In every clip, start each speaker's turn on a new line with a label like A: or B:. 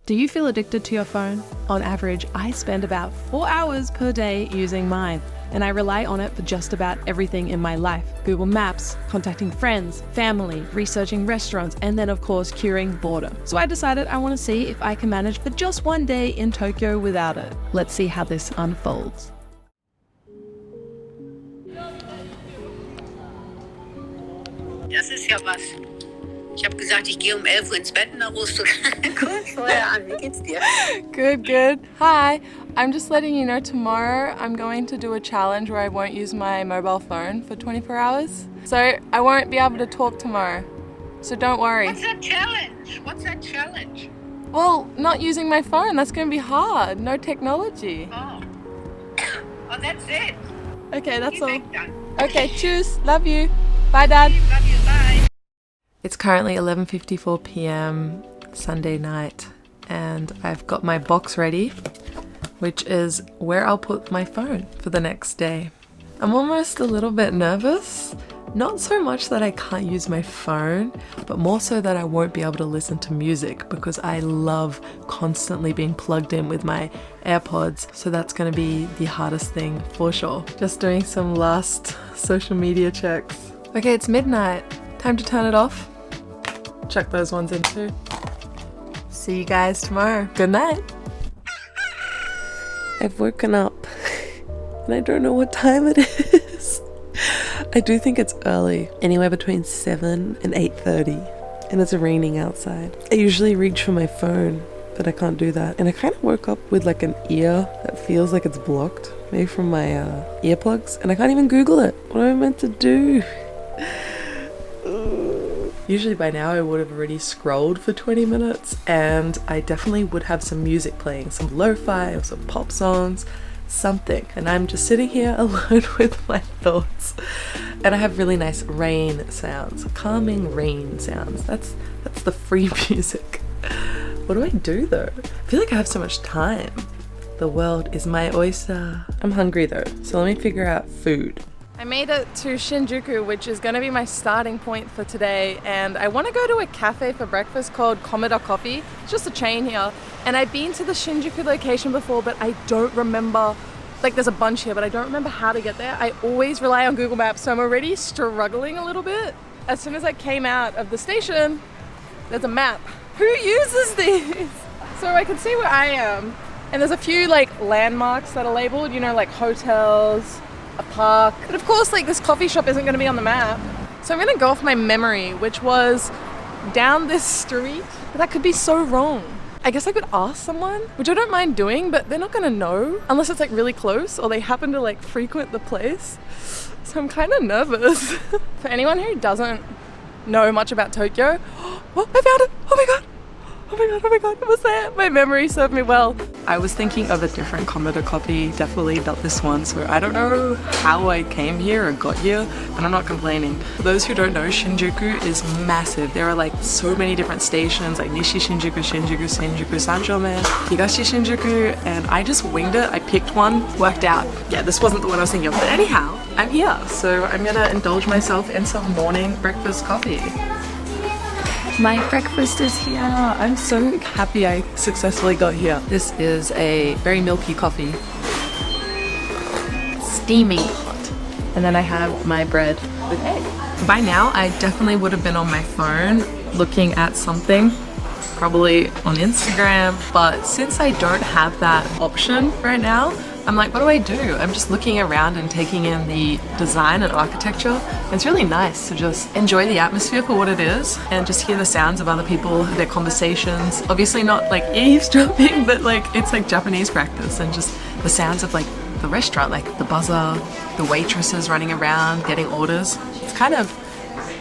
A: Do you feel addicted to your phone? On average, I spend about 4 hours per day using mine, and I rely on it for just about everything in my life. Google Maps, contacting friends, family, researching restaurants, and then of course curing boredom. So I decided I want to see if I can manage for just one day in Tokyo without it. Let's see how this unfolds.
B: Das ist ja was. Ich habe gesagt, ich gehe um 11 Uhr ins Bett und dann rufst du kurz vorher an. Wie geht's dir?
C: Good, good. Hi, I'm just letting you know tomorrow I'm going to do a challenge where I won't use my mobile phone for 24 hours. So I won't be able to talk tomorrow. So don't worry.
B: What's that challenge? What's that challenge?
C: Well, not using my phone, that's going to be hard. No technology.
B: Oh. Oh, that's it.
C: Okay, that's
B: Geh
C: all.
B: weg dann.
C: Okay, tschüss. Love you. Bye, Dad.
B: Love you, bye.
C: It's currently 11:54 p.m. Sunday night, and I've got my box ready, which is where I'll put my phone for the next day. I'm almost a little bit nervous, not so much that I can't use my phone, but more so that I won't be able to listen to music because I love constantly being plugged in with my AirPods, so that's going to be the hardest thing for sure. Just doing some last social media checks. Okay, it's midnight. Time to turn it off. Chuck those ones in too. See you guys tomorrow. Good night. I've woken up and I don't know what time it is. I do think it's early, anywhere between 7 and 8:30, and it's raining outside. I usually reach for my phone, but I can't do that. And I kind of woke up with like an ear that feels like it's blocked, maybe from my earplugs, and I can't even Google it. What am I meant to do? Usually by now I would have already scrolled for 20 minutes, and I definitely would have some music playing, some lo-fi or some pop songs, something. And I'm just sitting here alone with my thoughts. And I have really nice rain sounds, calming rain sounds. That's the free music. What do I do though? I feel like I have so much time. The world is my oyster. I'm hungry though, so let me figure out food. I made it to Shinjuku, which is going to be my starting point for today, and I want to go to a cafe for breakfast called Komeda Coffee. It's just a chain here, and I've been to the Shinjuku location before, but I don't remember, like there's a bunch here, but I don't remember how to get there. I always rely on Google Maps, so I'm already struggling a little bit. As soon as I came out of the station, there's a map. Who uses these? So I can see where I am, and there's a few like landmarks that are labeled, you know, like hotels, a park, but of course like this coffee shop isn't going to be on the map, so I'm going to go off my memory, which was down this street, but that could be so wrong. I guess I could ask someone, which I don't mind doing, but they're not going to know unless it's like really close or they happen to like frequent the place, so I'm kind of nervous. For anyone who doesn't know much about Tokyo, oh, I found it! Oh my god! Oh my god, it was there! My memory served me well. I was thinking of a different Komeda coffee, definitely not this one, so I don't know how I came here or got here, but I'm not complaining. For those who don't know, Shinjuku is massive. There are like so many different stations, like Nishi Shinjuku, Shinjuku, Sanjomen, Higashi Shinjuku, and I just winged it. I picked one, worked out. Yeah, this wasn't the one I was thinking of, but anyhow, I'm here, so I'm gonna indulge myself in some morning breakfast coffee. My breakfast is here. I'm so happy I successfully got here. This is a very milky coffee. Steaming hot. And then I have my bread with egg. By now, I definitely would have been on my phone looking at something, probably on Instagram, but since I don't have that option right now, I'm like, what do I do? I'm just looking around and taking in the design and architecture. It's really nice to just enjoy the atmosphere for what it is and just hear the sounds of other people, their conversations. Obviously not like eavesdropping, but like it's like Japanese practice, and just the sounds of like the restaurant, like the buzzer, the waitresses running around, getting orders. It's kind of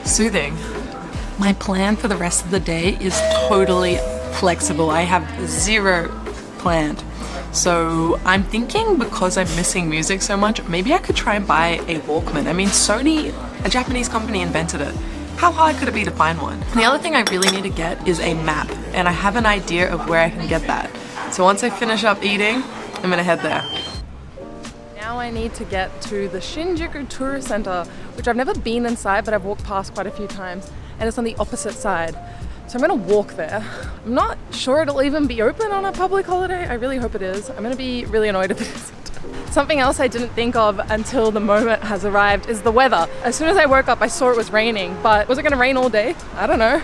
C: soothing. My plan for the rest of the day is totally flexible. I have zero planned. So I'm thinking, because I'm missing music so much, maybe I could try and buy a Walkman. I mean, Sony, a Japanese company, invented it. How hard could it be to find one? And the other thing I really need to get is a map, and I have an idea of where I can get that. So once I finish up eating, I'm gonna head there. Now I need to get to the Shinjuku Tourist Center, which I've never been inside, but I've walked past quite a few times, and it's on the opposite side.
A: So I'm gonna walk there. I'm not sure it'll even be open on a public holiday. I really hope it is. I'm gonna be really annoyed if it isn't. Something else I didn't think of until the moment has arrived is the weather. As soon as I woke up, I saw it was raining, but was it gonna rain all day? I don't know.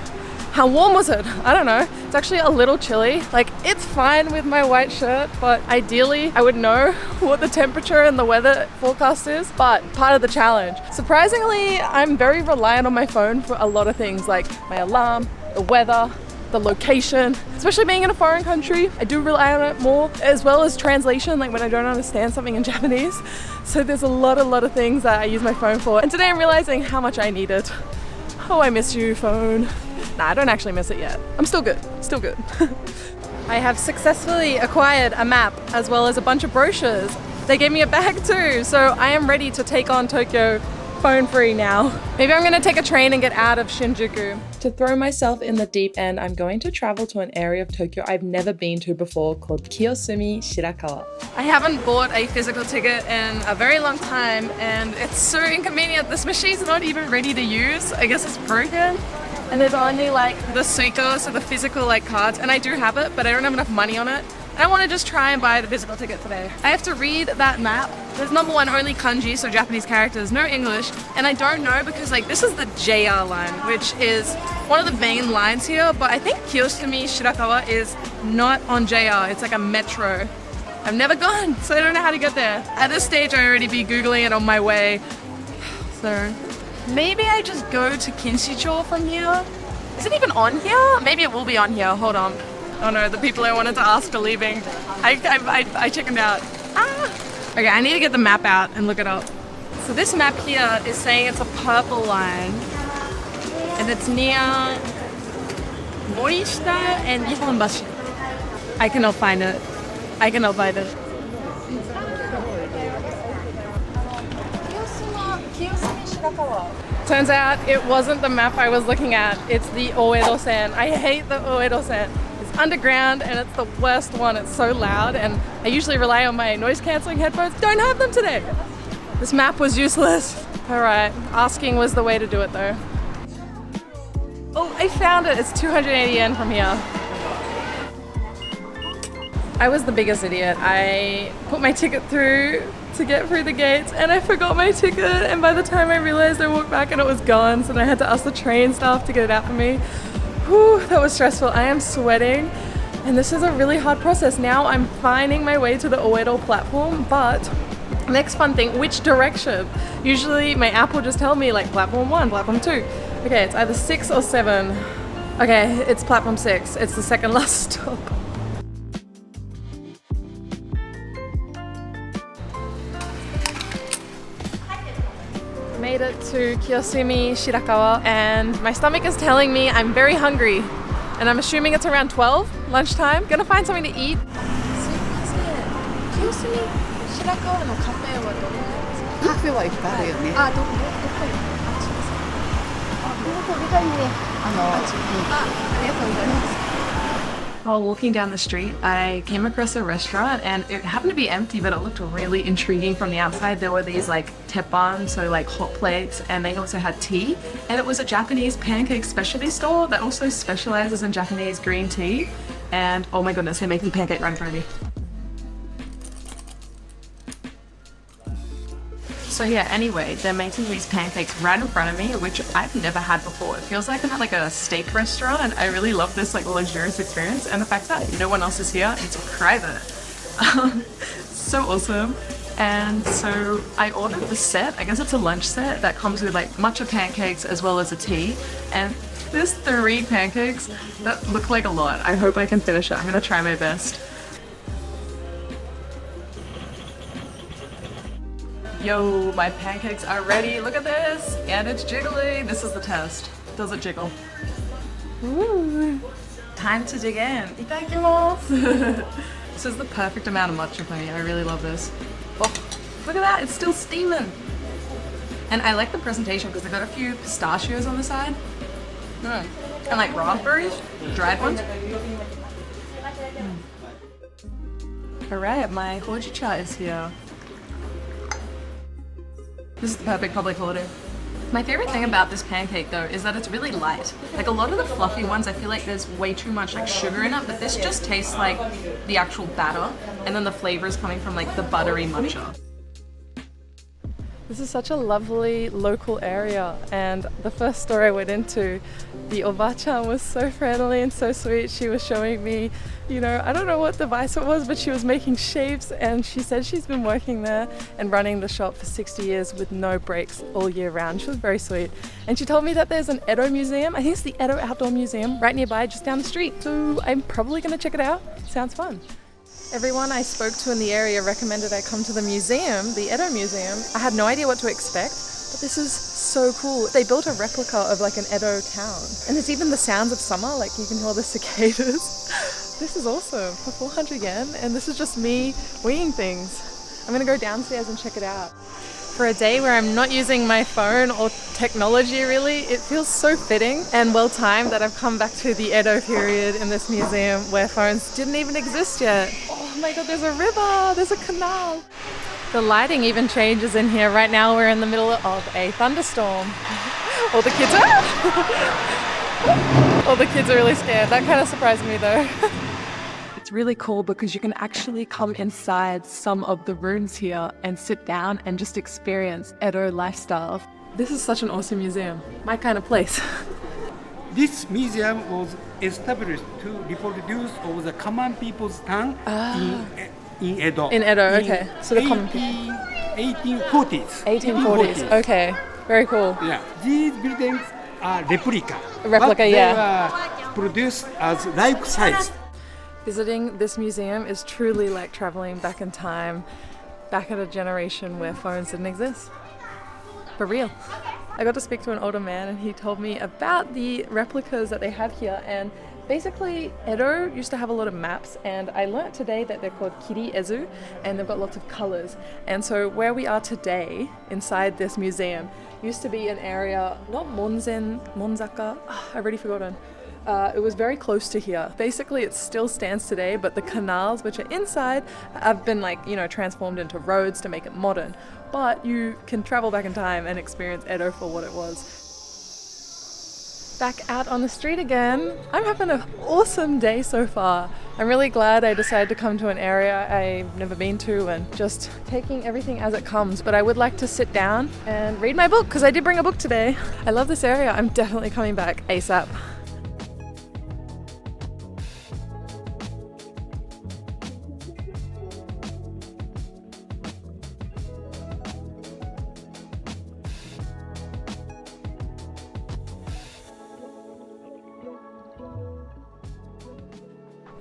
A: How warm was it? I don't know. It's actually a little chilly. Like, it's fine with my white shirt, but ideally I would know what the temperature and the weather forecast is, but part of the challenge. Surprisingly, I'm very reliant on my phone for a lot of things, like my alarm, the weather, the location, especially being in a foreign country. I do rely on it more, as well as translation, like when I don't understand something in Japanese. So there's a lot of things that I use my phone for. And today I'm realizing how much I need it. Oh, I miss you, phone. Nah, I don't actually miss it yet. I'm still good, still good. I have successfully acquired a map as well as a bunch of brochures. They gave me a bag too, so I am ready to take on Tokyo phone free now. Maybe I'm gonna take a train and get out of Shinjuku. To throw myself in the deep end, I'm going to travel to an area of Tokyo I've never been to before called Kiyosumi Shirakawa. I haven't bought a physical ticket in a very long time and it's so inconvenient. This machine's not even ready to use. I guess it's broken. And there's only like the Suica, so the physical like cards, and I do have it, but I don't have enough money on it. I want to just try and buy the physical ticket today. I have to read that map. There's number one, only kanji, so Japanese characters, no English. And I don't know because like this is the JR line, which is one of the main lines here, but I think Kiyosumi Shirakawa is not on JR. It's like a metro. I've never gone, so I don't know how to get there. At this stage, I already be Googling it on my way. So maybe I just go to Kinshicho from here. Is it even on here? Maybe it will be on here. Hold on. Oh no, the people I wanted to ask are leaving. I chickened out. Okay, I need to get the map out and look it up. So this map here is saying it's a purple line. And it's near Morishita and Nihonbashi. I cannot find it. I cannot find it. Turns out it wasn't the map I was looking at. It's the Oedo-sen. I hate the Oedo-sen. It's underground and it's the worst one. It's so loud and I usually rely on my noise cancelling headphones. Don't have them today. This map was useless. Alright, asking was the way to do it though. Oh, I found it. It's 280 yen from here. I was the biggest idiot. I put my ticket through to get through the gates and I forgot my ticket, and by the time I realized, I walked back and it was gone, so then I had to ask the train staff to get it out for me. Whew, that was stressful. I am sweating and this is a really hard process. Now I'm finding my way to the Oedo platform, but next fun thing, which direction? Usually my app will just tell me like platform 1, platform 2. Okay, it's either 6 or 7. Okay, it's platform 6. It's the second last stop. Made it to Kiyosumi Shirakawa and my stomach is telling me I'm very hungry and I'm assuming it's around 12 lunchtime. Gonna find something to eat. Kiyosumi Shirakawa no cafe waどこですか?
D: カフェはいっぱいあるよね。
A: あ、どこありがとうございます。While walking down the street, I came across a restaurant and it happened to be empty, but it looked really intriguing from the outside. There were these like teppan, so like hot plates, and they also had tea. And it was a Japanese pancake specialty store that also specializes in Japanese green tea. And oh my goodness, they're making pancake right in front of me. So yeah, anyway, they're making these pancakes right in front of me, which I've never had before. It feels like I'm at like a steak restaurant and I really love this like luxurious experience, and the fact that no one else is here, it's private. So awesome. And so I ordered the set, I guess it's a lunch set that comes with like matcha pancakes as well as a tea. And there's 3 pancakes that look like a lot. I hope I can finish it. I'm gonna try my best. Yo, my pancakes are ready. Look at this. And it's jiggling. This is the test. Does it jiggle? Ooh. Time to dig in. Itadakimasu. This is the perfect amount of matcha for me. I really love this. Oh, look at that. It's still steaming. And I like the presentation because they've got a few pistachios on the side. And like raspberries, dried ones. Alright, my hojicha is here. This is the perfect public holiday. My favorite thing about this pancake though is that it's really light. Like a lot of the fluffy ones, I feel like there's way too much like sugar in it, but this just tastes like the actual batter, and then the flavor is coming from like the buttery matcha. This is such a lovely local area, and the first store I went into, the oba-chan was so friendly and so sweet. She was showing me, you know, I don't know what device it was, but she was making shapes, and she said she's been working there and running the shop for 60 years with no breaks all year round. She was very sweet. And she told me that there's an Edo museum. I think it's the Edo Outdoor Museum right nearby, just down the street. So I'm probably going to check it out. Sounds fun. Everyone I spoke to in the area recommended I come to the museum, the Edo Museum. I had no idea what to expect, but this is so cool. They built a replica of like an Edo town. And there's even the sounds of summer, like you can hear the cicadas. This is awesome, for 400 yen, and this is just me winging things. I'm gonna go downstairs and check it out. For a day where I'm not using my phone or technology really, it feels so fitting and well timed that I've come back to the Edo period in this museum where phones didn't even exist yet. Oh my god, there's a river, there's a canal. The lighting even changes in here. Right now we're in the middle of a thunderstorm. All the kids are... All the kids are really scared. That kind of surprised me though. It's really cool because you can actually come inside some of the rooms here and sit down and just experience Edo lifestyle. This is such an awesome museum. My kind of place.
D: This museum was established to reproduce all the common people's tongue in Edo.
A: In Edo, okay. So the common
D: 1840s.
A: 1840s, okay. Very cool.
D: Yeah. These buildings are replica.
A: A replica,
D: but
A: yeah.
D: They were produced as life size.
A: Visiting this museum is truly like traveling back in time, back at a generation where phones didn't exist. For real. I got to speak to an older man and he told me about the replicas that they have here, and basically Edo used to have a lot of maps, and I learnt today that they're called kiri-ezu and they've got lots of colors. And so where we are today inside this museum used to be an area, not Monzaka, I've already forgotten. It was very close to here. Basically, it still stands today, but the canals which are inside have been transformed into roads to make it modern. But you can travel back in time and experience Edo for what it was. Back out on the street again. I'm having an awesome day so far. I'm really glad I decided to come to an area I've never been to and just taking everything as it comes. But I would like to sit down and read my book because I did bring a book today. I love this area. I'm definitely coming back ASAP.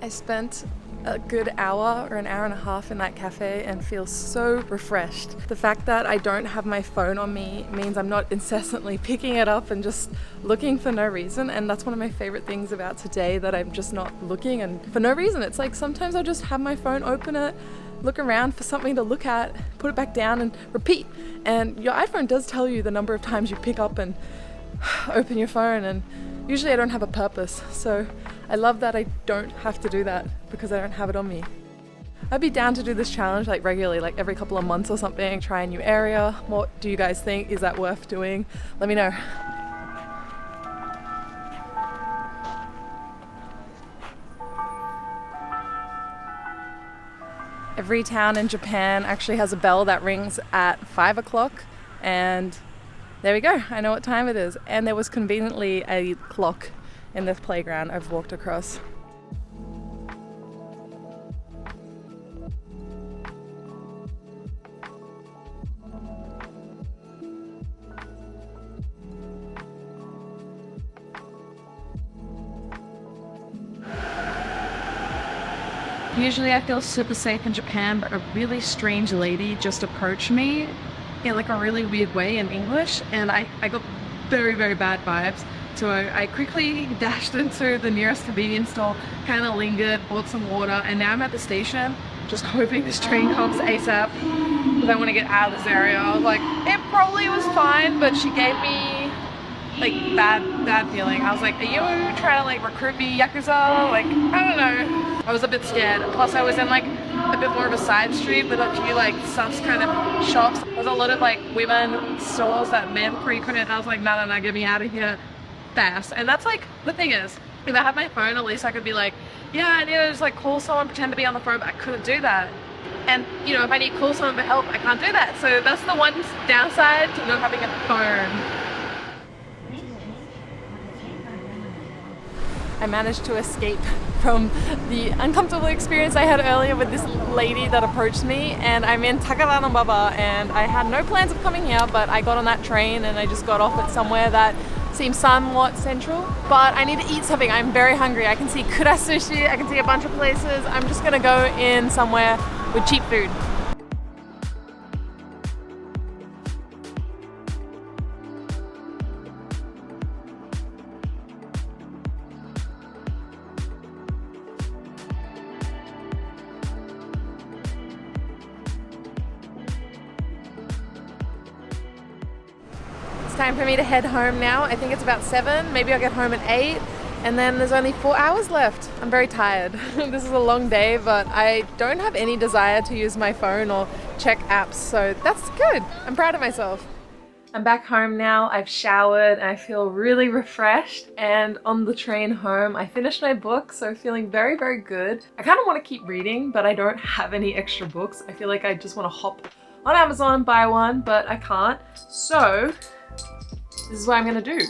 A: I spent a good hour or an hour and a half in that cafe and feel so refreshed. The fact that I don't have my phone on me means I'm not incessantly picking it up and just looking for no reason, and that's one of my favorite things about today, that I'm just not looking and for no reason. It's like sometimes I'll just have my phone, open it, look around for something to look at, put it back down and repeat. And your iPhone does tell you the number of times you pick up and open your phone, and usually I don't have a purpose, so I love that I don't have to do that because I don't have it on me. I'd be down to do this challenge like regularly, like every couple of months or something, try a new area. What do you guys think? Is that worth doing? Let me know. Every town in Japan actually has a bell that rings at 5 o'clock, and there we go, I know what time it is. And there was conveniently a clock in this playground I've walked across. Usually I feel super safe in Japan, but a really strange lady just approached me in like a really weird way in English, and I got very, very bad vibes. So I quickly dashed into the nearest convenience store, kind of lingered, bought some water, and now I'm at the station just hoping this train comes ASAP because I want to get out of this area. I was like, it probably was fine, but she gave me like bad feeling. I was like, are you trying to like recruit me, Yakuza? Like, I don't know. I was a bit scared. Plus I was in like a bit more of a side street with a few like sus kind of shops. There's a lot of like women stores that men frequent. I was like, no, get me out of here fast. And that's like, the thing is, if I had my phone, at least I could be like, yeah, I need to just like call someone, pretend to be on the phone, but I couldn't do that. And you know, if I need to call someone for help, I can't do that. So that's the one downside to not having a phone. I managed to escape from the uncomfortable experience I had earlier with this lady that approached me, and I'm in Takaranobaba and I had no plans of coming here, but I got on that train and I just got off at somewhere that seems somewhat central, but I need to eat something. I'm very hungry. I can see Kura Sushi, I can see a bunch of places. I'm just gonna go in somewhere with cheap food. It's time for me to head home now. I think it's about 7, maybe I'll get home at 8, and then there's only 4 hours left. I'm very tired. This is a long day, but I don't have any desire to use my phone or check apps, so that's good. I'm proud of myself. I'm back home now. I've showered and I feel really refreshed, and on the train home I finished my book, so feeling very, very good. I kind of want to keep reading, but I don't have any extra books. I feel like I just want to hop on Amazon and buy one, but I can't. So this is what I'm gonna do.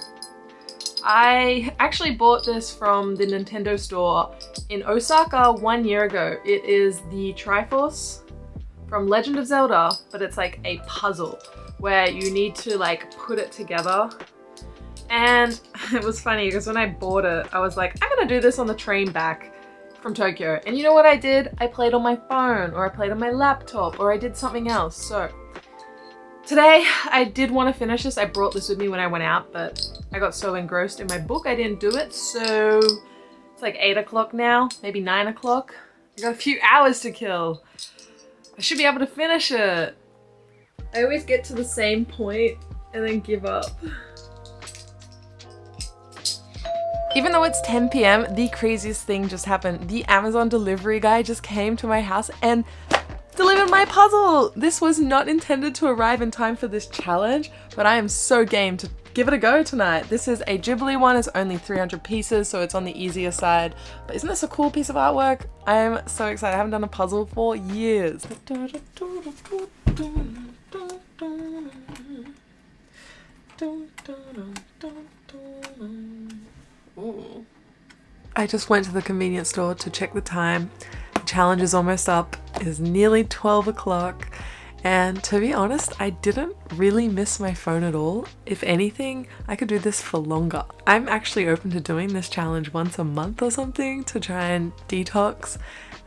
A: I actually bought this from the Nintendo store in Osaka 1 year ago. It is the Triforce from Legend of Zelda, but it's like a puzzle where you need to like put it together. And it was funny because when I bought it, I was like, I'm gonna do this on the train back from Tokyo. And you know what I did? I played on my phone, or I played on my laptop, or I did something else. So today, I did want to finish this. I brought this with me when I went out, but I got so engrossed in my book, I didn't do it. So it's like 8 o'clock now, maybe 9 o'clock. I got a few hours to kill. I should be able to finish it. I always get to the same point and then give up. Even though it's 10 p.m, the craziest thing just happened. The Amazon delivery guy just came to my house and delivered my puzzle! This was not intended to arrive in time for this challenge, but I am so game to give it a go tonight. This is a Ghibli one. It's only 300 pieces, so it's on the easier side. But isn't this a cool piece of artwork? I am so excited. I haven't done a puzzle for years. Ooh. I just went to the convenience store to check the time. The challenge is almost up. It is nearly 12 o'clock, and to be honest, I didn't really miss my phone at all. If anything, I could do this for longer. I'm actually open to doing this challenge once a month or something to try and detox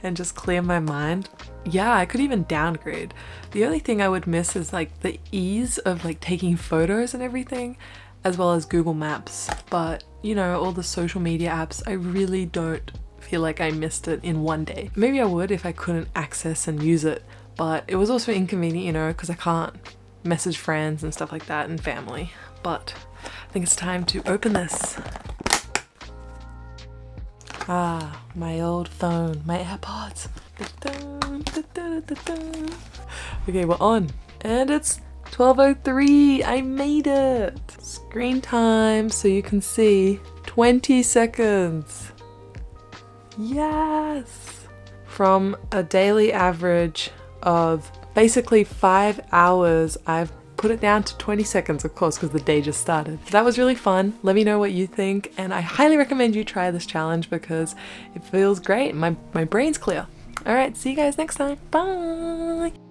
A: and just clear my mind. Yeah, I could even downgrade. The only thing I would miss is like the ease of like taking photos and everything, as well as Google Maps. But you know, all the social media apps, I really don't feel like I missed it in one day. Maybe I would if I couldn't access and use it, but it was also inconvenient, you know, because I can't message friends and stuff like that and family. But I think it's time to open this. Ah, my old phone, my AirPods. Okay, we're on, and it's 12:03. I made it. Screen time, so you can see 20 seconds. Yes! From a daily average of basically 5 hours, I've put it down to 20 seconds, of course, because the day just started. That was really fun. Let me know what you think, and I highly recommend you try this challenge because it feels great. My brain's clear. Alright, see you guys next time. Bye!